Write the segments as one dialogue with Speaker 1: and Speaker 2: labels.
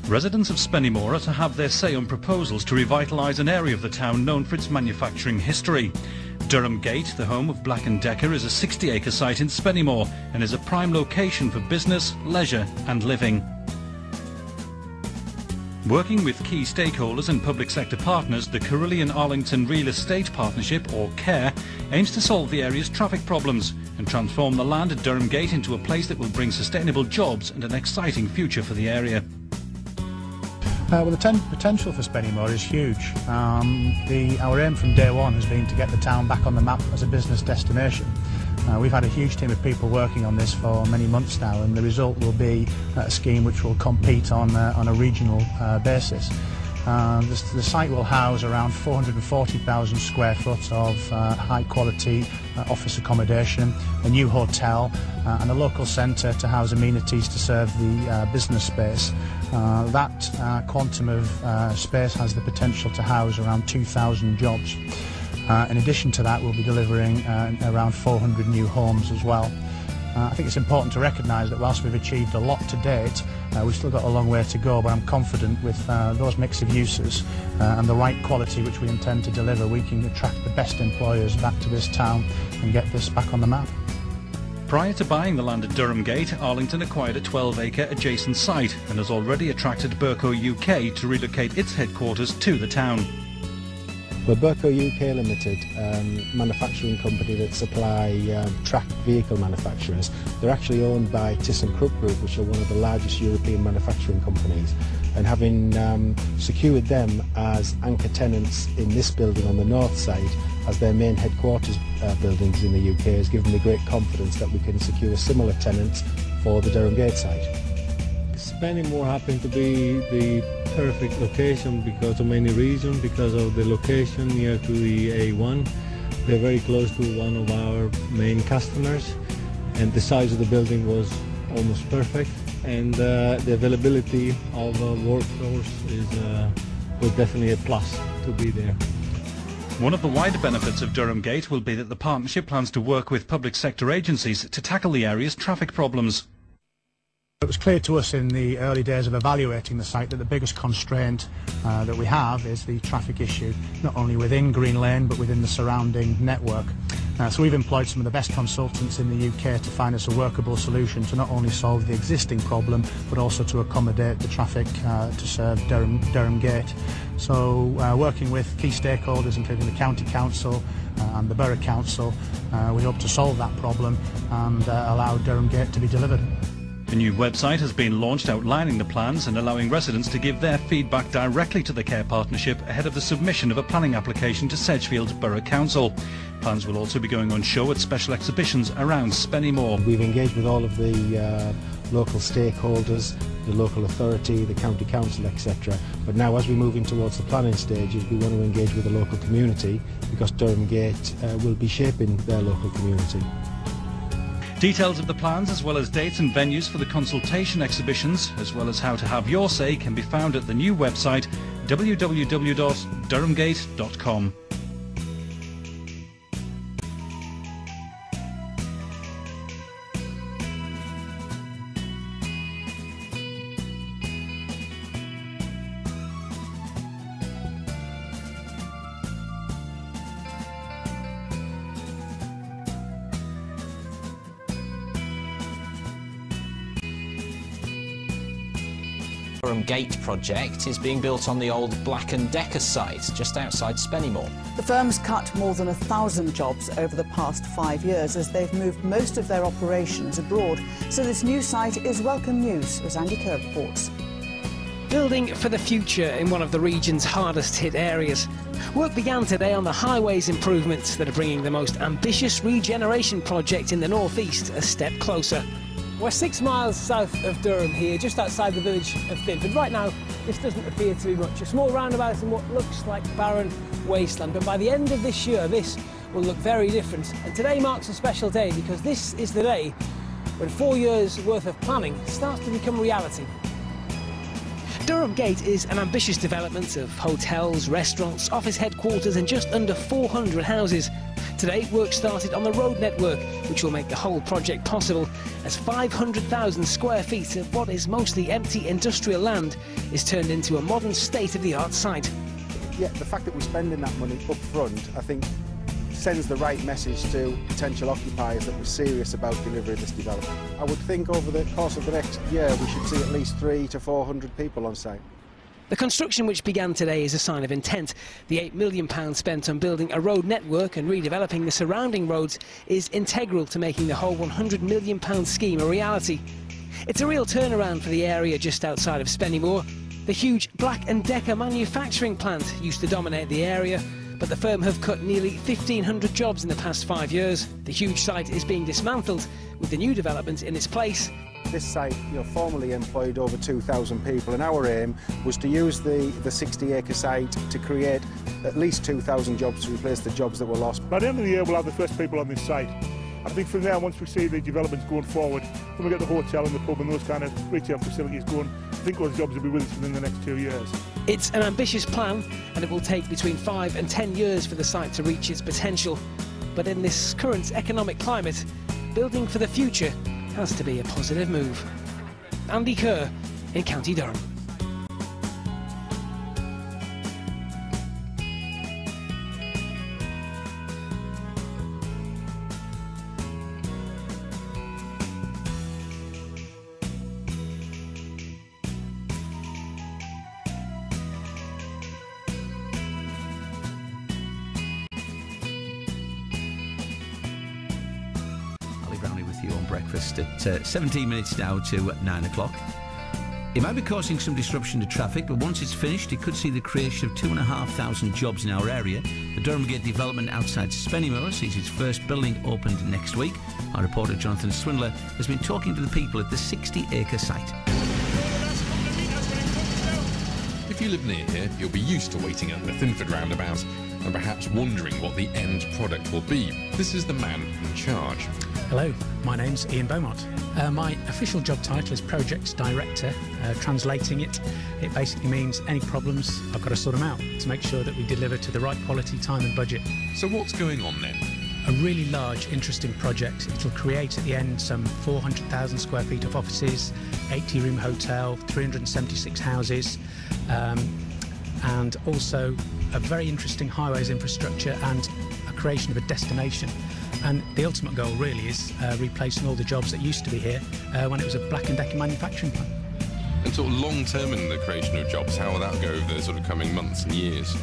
Speaker 1: Residents of Spennymoor are to have their say on proposals to revitalise an area of the town known for its manufacturing history. Durhamgate, the home of Black & Decker, is a 60-acre site in Spennymoor and is a prime location for business, leisure and living. Working with key stakeholders and public sector partners, the Carillion-Arlington Real Estate Partnership, or CARE, aims to solve the area's traffic problems and transform the land at Durhamgate into a place that will bring sustainable jobs and an exciting future for the area.
Speaker 2: Well, the potential for Spennymoor is huge. Our aim from day one has been to get the town back on the map as a business destination. We've had a huge team of people working on this for many months now, and the result will be a scheme which will compete on a regional basis. The site will house around 440,000 square foot of high quality office accommodation, a new hotel and a local centre to house amenities to serve the business space. That quantum of space has the potential to house around 2,000 jobs. In addition to that, we'll be delivering around 400 new homes as well. I think it's important to recognise that whilst we've achieved a lot to date, we've still got a long way to go, but I'm confident with those mix of uses and the right quality which we intend to deliver, we can attract the best employers back to this town and get this back on the map.
Speaker 1: Prior to buying the land at Durhamgate, Arlington acquired a 12-acre adjacent site and has already attracted Burco UK to relocate its headquarters to the town.
Speaker 3: We're Burco UK Limited, manufacturing company that supply tracked vehicle manufacturers. They're actually owned by ThyssenKrupp Group, which are one of the largest European manufacturing companies. And having secured them as anchor tenants in this building on the north side as their main headquarters buildings in the UK has given me great confidence that we can secure similar tenants for the Durhamgate site.
Speaker 4: Spennymoor happened to be the perfect location because of many reasons, because of the location near to the A1. They're very close to one of our main customers, and the size of the building was almost perfect, and the availability of a workforce was definitely a plus to be there.
Speaker 1: One of the wider benefits of Durhamgate will be that the partnership plans to work with public sector agencies to tackle the area's traffic problems.
Speaker 2: It was clear to us in the early days of evaluating the site that the biggest constraint that we have is the traffic issue, not only within Green Lane but within the surrounding network. So we've employed some of the best consultants in the UK to find us a workable solution to not only solve the existing problem but also to accommodate the traffic to serve Durhamgate. So working with key stakeholders including the County Council and the Borough Council, we hope to solve that problem and allow Durhamgate to be delivered.
Speaker 1: A new website has been launched outlining the plans and allowing residents to give their feedback directly to the CARE partnership ahead of the submission of a planning application to Sedgefield Borough Council. Plans will also be going on show at special exhibitions around Spennymoor.
Speaker 3: We've engaged with all of the local stakeholders, the local authority, the county council, etc. But now as we move in towards the planning stages, we want to engage with the local community because Durhamgate will be shaping their local community.
Speaker 1: Details of the plans as well as dates and venues for the consultation exhibitions, as well as how to have your say, can be found at the new website www.durhamgate.com.
Speaker 5: Durhamgate project is being built on the old Black & Decker site just outside Spennymoor.
Speaker 6: The firm's cut more than 1,000 jobs over the past 5 years as they've moved most of their operations abroad. So this new site is welcome news, as Andy Kerr reports.
Speaker 7: Building for the future in one of the region's hardest hit areas. Work began today on the highways improvements that are bringing the most ambitious regeneration project in the northeast a step closer.
Speaker 8: We're 6 miles south of Durham here, just outside the village of Thinford. Right now, this doesn't appear to be much. A small roundabout in what looks like barren wasteland. But by the end of this year, this will look very different. And today marks a special day because this is the day when 4 years' worth of planning starts to become reality.
Speaker 7: Durhamgate is an ambitious development of hotels, restaurants, office headquarters and just under 400 houses. Today, work started on the road network, which will make the whole project possible, as 500,000 square feet of what is mostly empty industrial land is turned into a modern state-of-the-art site.
Speaker 3: Yeah, the fact that we're spending that money up front, I think, sends the right message to potential occupiers that we're serious about delivering this development. I would think over the course of the next year we should see at least 300 to 400 people on site.
Speaker 7: The construction, which began today, is a sign of intent. The £8 million spent on building a road network and redeveloping the surrounding roads is integral to making the whole £100 million scheme a reality. It's a real turnaround for the area just outside of Spennymoor. The huge Black & Decker manufacturing plant used to dominate the area, but the firm have cut nearly 1,500 jobs in the past 5 years. The huge site is being dismantled, with the new development in its place.
Speaker 3: This site, formerly employed over 2,000 people, and our aim was to use the 60-acre site to create at least 2,000 jobs to replace the jobs that were lost.
Speaker 9: By the end of the year, we'll have the first people on this site. I think from there, once we see the developments going forward, when we get the hotel and the pub and those kind of retail facilities going, I think those jobs will be with us within the next 2 years.
Speaker 7: It's an ambitious plan, and it will take between 5 and 10 years for the site to reach its potential. But in this current economic climate, building for the future has to be a positive move. Andy Kerr in County Durham.
Speaker 10: You on breakfast at 17 minutes now to 9 o'clock. It might be causing some disruption to traffic, but once it's finished, it could see the creation of 2,500 jobs in our area. The Durhamgate development outside Spennymoor sees its first building opened next week. Our reporter Jonathan Swindler has been talking to the people at the 60-acre site.
Speaker 11: If you live near here, you'll be used to waiting at the Thinford roundabout and perhaps wondering what the end product will be. This is the man in charge.
Speaker 2: Hello, my name's Ian Beaumont. My official job title is Project Director. Translating it basically means any problems, I've got to sort them out to make sure that we deliver to the right quality, time and budget.
Speaker 11: So what's going on then?
Speaker 2: A really large, interesting project. It'll create at the end some 400,000 square feet of offices, 80-room hotel, 376 houses, and also a very interesting highways infrastructure and a creation of a destination. And the ultimate goal really is replacing all the jobs that used to be here when it was a Black & Decker manufacturing plant.
Speaker 11: And sort of long-term in the creation of jobs, how will that go over the sort of coming months and years?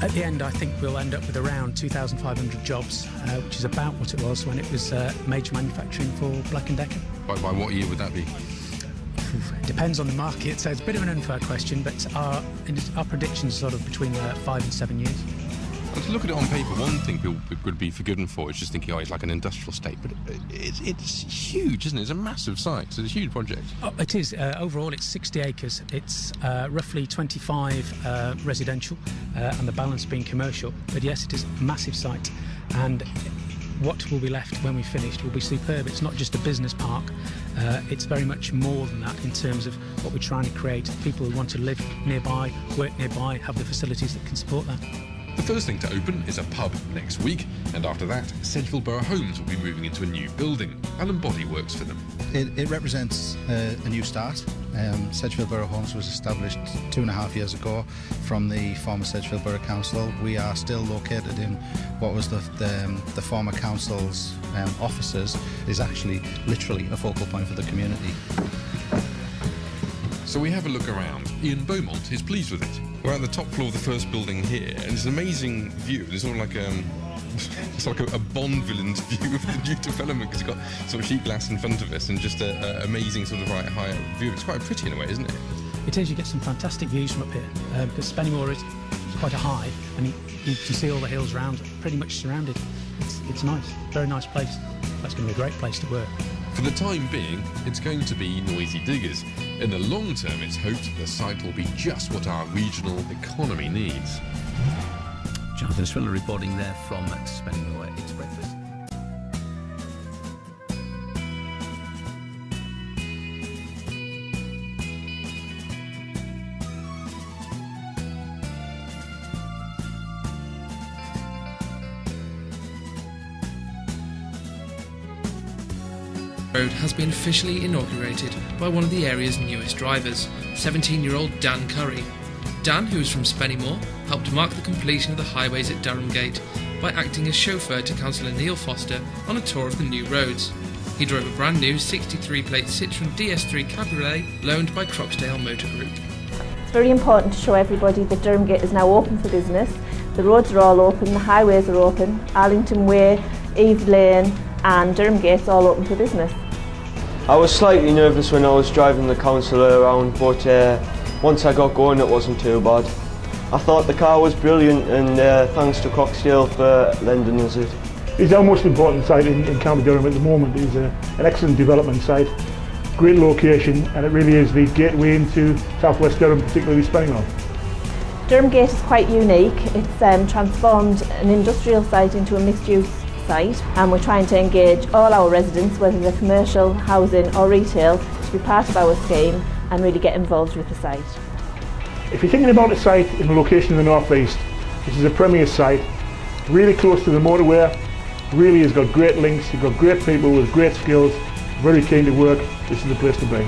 Speaker 2: At the end, I think we'll end up with around 2,500 jobs, which is about what it was when it was major manufacturing for Black & Decker.
Speaker 11: By what year would that be?
Speaker 2: It depends on the market, so it's a bit of an unfair question, but our predictions are sort of between 5 and 7 years.
Speaker 11: And to look at it on paper, one thing people could be forgiven for is just thinking, oh, it's like an industrial estate, but it's huge, isn't it? It's a massive site, so it's a huge project.
Speaker 2: Oh, it is. Overall, it's 60 acres. It's roughly 25 residential, and the balance being commercial. But yes, it is a massive site, and what will be left when we've finished will be superb. It's not just a business park. It's very much more than that in terms of what we're trying to create. People who want to live nearby, work nearby, have the facilities that can support that.
Speaker 11: The first thing to open is a pub next week, and after that, Sedgefield Borough Homes will be moving into a new building. Alan Body works for them.
Speaker 12: It represents a new start. Sedgefield Borough Homes was established 2.5 years ago from the former Sedgefield Borough Council. We are still located in what was the former council's offices. Is actually literally a focal point for the community.
Speaker 11: So we have a look around. Ian Beaumont is pleased with it. We're at the top floor of the first building here, and it's an amazing view. It's sort of like it's like a Bond villain's view of the new development, because you've got sort of sheet glass in front of us and just an amazing sort of high view. It's quite pretty in a way, isn't it?
Speaker 2: It is. You get some fantastic views from up here, because Spennymoor is quite a high, and you can see all the hills around, pretty much surrounded. It's nice, very nice place. That's going to be a great place to work.
Speaker 11: For the time being, it's going to be noisy diggers. In the long term, it's hoped the site will be just what our regional economy needs.
Speaker 10: Jonathan Swindler reporting there from Spennymoor. It's breakfast.
Speaker 13: road has been officially inaugurated by one of the area's newest drivers, 17-year-old Dan Curry. Dan, who is from Spennymoor, helped mark the completion of the highways at Durhamgate by acting as chauffeur to Councillor Neil Foster on a tour of the new roads. He drove a brand new 63-plate Citroen DS3 Cabriolet loaned by Croxdale Motor Group.
Speaker 14: It's very important to show everybody that Durhamgate is now open for business. The roads are all open, the highways are open, Arlington Way, Eve Lane and Durhamgate's all open for business.
Speaker 15: I was slightly nervous when I was driving the councillor around, but once I got going it wasn't too bad. I thought the car was brilliant, and thanks to Croxdale for lending us it.
Speaker 9: It's our most important site in County Durham at the moment. It's an excellent development site, great location, and it really is the gateway into southwest Durham, particularly Spennymoor.
Speaker 14: Durhamgate is quite unique. It's transformed an industrial site into a mixed-use site, and we're trying to engage all our residents, whether they're commercial, housing or retail, to be part of our scheme and really get involved with the site.
Speaker 9: If you're thinking about a site in a location in the northeast, this is a premier site, really close to the motorway, really has got great links, you've got great people with great skills, very keen to work. This is the place to be.